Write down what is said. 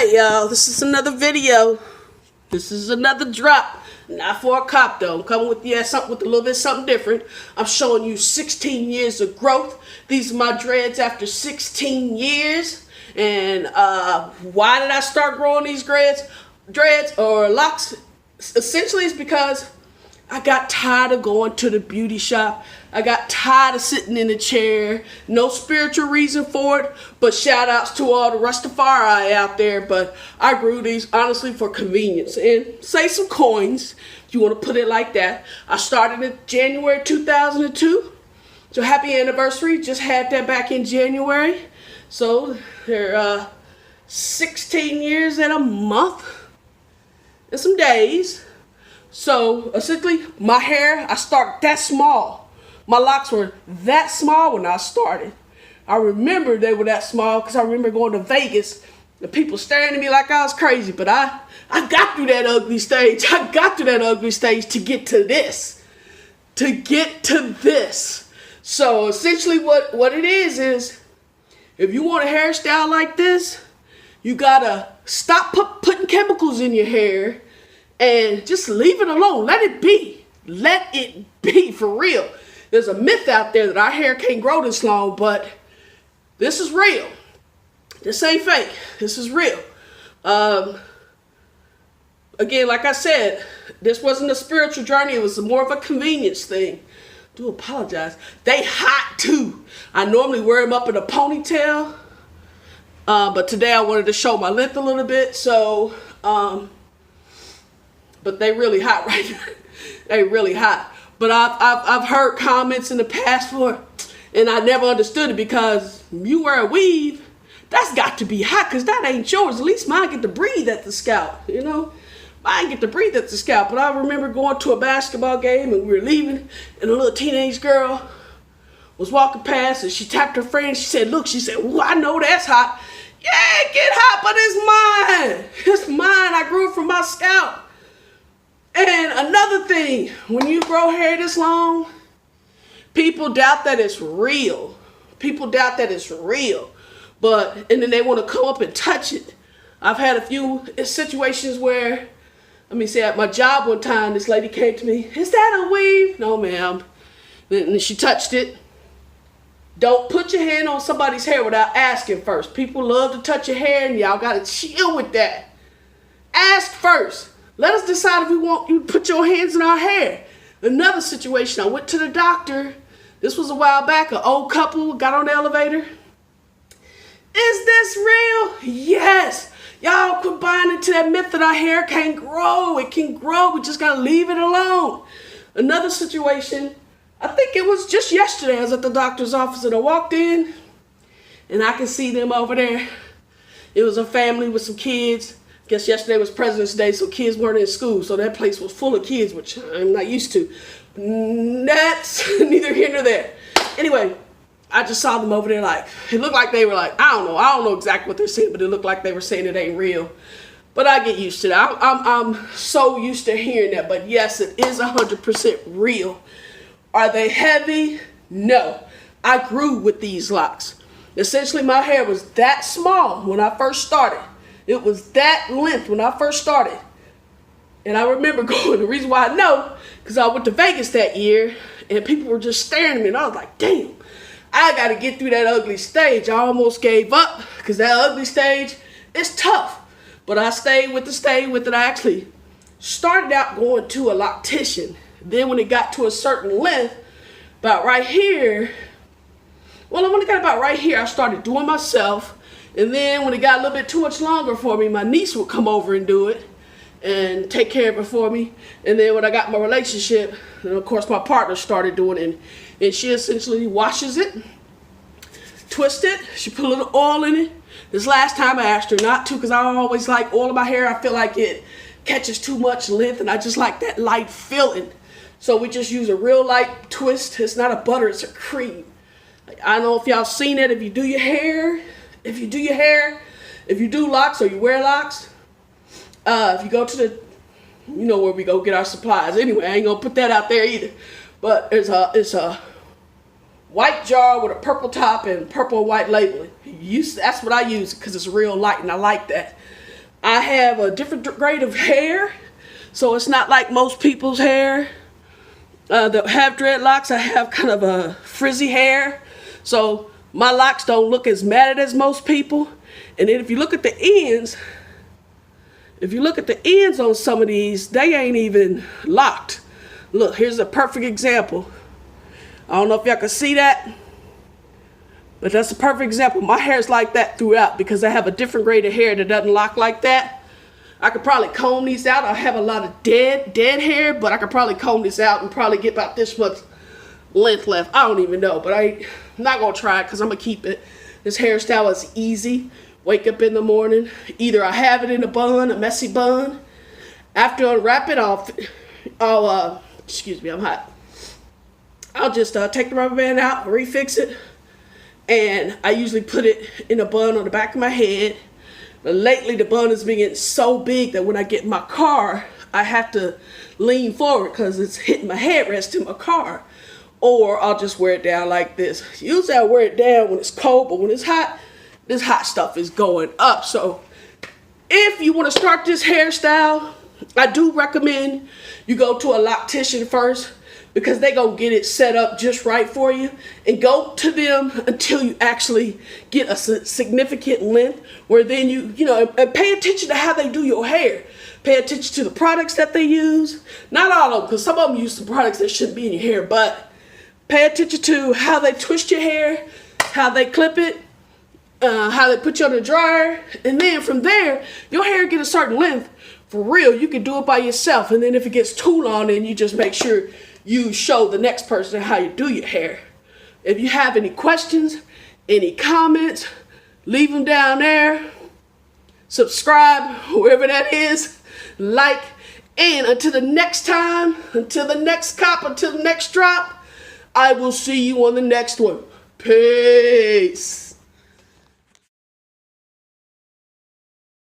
Alright, y'all, this is another video. This is another drop. Not for a cop though. I'm coming with something with a little bit something different. I'm showing you 16 years of growth. These are my dreads after 16 years. And why did I start growing these dreads or locks? Essentially it's because I got tired of going to the beauty shop. I got tired of sitting in a chair. No spiritual reason for it, but shout outs to all the Rastafari out there. But I grew these honestly for convenience and save some coins, if you want to put it like that. I started in January 2002. So happy anniversary. Just had that back in January. So they're 16 years and a month and some days. So essentially my hair, I started that small. My locks were that small when I started. I remember they were that small because I remember going to Vegas and people staring at me like I was crazy. But I got through that ugly stage. I got through that ugly stage to get to this. To get to this. So essentially what it is if you want a hairstyle like this, you gotta stop putting chemicals in your hair and just leave it alone. Let it be. Let it be for real. There's a myth out there that our hair can't grow this long, but this is real. This ain't fake. This is real. Again, like I said, this wasn't a spiritual journey. It was more of a convenience thing. Do apologize. They hot too. I normally wear them up in a ponytail, but today I wanted to show my length a little bit. So, but they really hot right now. They really hot. But I've heard comments in the past and I never understood it because you wear a weave, that's got to be hot because that ain't yours. At least mine get to breathe at the scalp, you know. Mine get to breathe at the scalp. But I remember going to a basketball game and we were leaving and a little teenage girl was walking past and she tapped her friend. She said, look, she said, "Ooh, I know that's hot." Yeah, it get hot, but it's mine. It's mine. I grew it from my scalp. And another thing, when you grow hair this long, people doubt that it's real. People doubt that it's real. And then they want to come up and touch it. I've had a few situations where, let me say at my job one time, this lady came to me, "Is that a weave?" "No, ma'am." And she touched it. Don't put your hand on somebody's hair without asking first. People love to touch your hair and y'all got to chill with that. Ask first. Let us decide if we want you to put your hands in our hair. Another situation, I went to the doctor. This was a while back. An old couple got on the elevator. "Is this real?" "Yes." Y'all quit buying into that myth that our hair can't grow. It can grow. We just got to leave it alone. Another situation, I think it was just yesterday. I was at the doctor's office and I walked in and I could see them over there. It was a family with some kids. Guess yesterday was President's Day, so kids weren't in school. So that place was full of kids, which I'm not used to. That's neither here nor there. Anyway, I just saw them over there like, it looked like they were like, I don't know exactly what they're saying, but it looked like they were saying it ain't real. But I get used to that. I'm so used to hearing that. But yes, it is 100% real. Are they heavy? No. I grew with these locks. Essentially, my hair was that small when I first started. It was that length when I first started. And I remember going, the reason why I know, because I went to Vegas that year and people were just staring at me and I was like, damn, I got to get through that ugly stage. I almost gave up because that ugly stage is tough. But I stayed with it. I actually started out going to a loctician. Then when it got to a certain length, about right here, when it got about right here, I started doing myself. And then when it got a little bit too much longer for me, my niece would come over and do it and take care of it for me. And then when I got my relationship, and of course my partner started doing it, and she essentially washes it, twists it, she put a little oil in it. This last time I asked her not to because I always like oil in my hair. I feel like it catches too much length and I just like that light feeling. So we just use a real light twist. It's not a butter, it's a cream. Like, I don't know if y'all seen it. If you do locks or you wear locks, if you go to the, you know where we go get our supplies. Anyway, I ain't gonna put that out there either. But it's a white jar with a purple top and purple and white labeling. That's what I use because it's real light and I like that. I have a different grade of hair, so it's not like most people's hair that have dreadlocks. I have kind of a frizzy hair, so my locks don't look as matted as most people. And then if you look at the ends, on some of these, they ain't even locked. Look, here's a perfect example. I don't know if y'all can see that, but that's a perfect example. My hair's like that throughout because I have a different grade of hair that doesn't lock like that. I could probably comb these out. I have a lot of dead hair, but I could probably comb this out and probably get about this much length left. I don't even know, but I'm not gonna try it because I'm gonna keep it. This hairstyle is easy. Wake up in the morning, either I have it in a bun, a messy bun. After I unwrap it, I'll excuse me, I'm hot. I'll just take the rubber band out, refix it, and I usually put it in a bun on the back of my head. But lately the bun has been getting so big that when I get in my car, I have to lean forward because it's hitting my headrest in my car. Or I'll just wear it down like this. Usually I wear it down when it's cold, but when it's hot, this hot stuff is going up. So if you want to start this hairstyle, I do recommend you go to a loctician first, because they gonna get it set up just right for you, and go to them until you actually get a significant length where then you know, and pay attention to how they do your hair. Pay attention to the products that they use. Not all of them, because some of them use some products that shouldn't be in your hair, but pay attention to how they twist your hair, how they clip it, how they put you on the dryer, and then from there, your hair get a certain length. For real, you can do it by yourself, and then if it gets too long, then you just make sure you show the next person how you do your hair. If you have any questions, any comments, leave them down there. Subscribe, whoever that is, like, and until the next time, until the next cop, until the next drop, I will see you on the next one. Peace.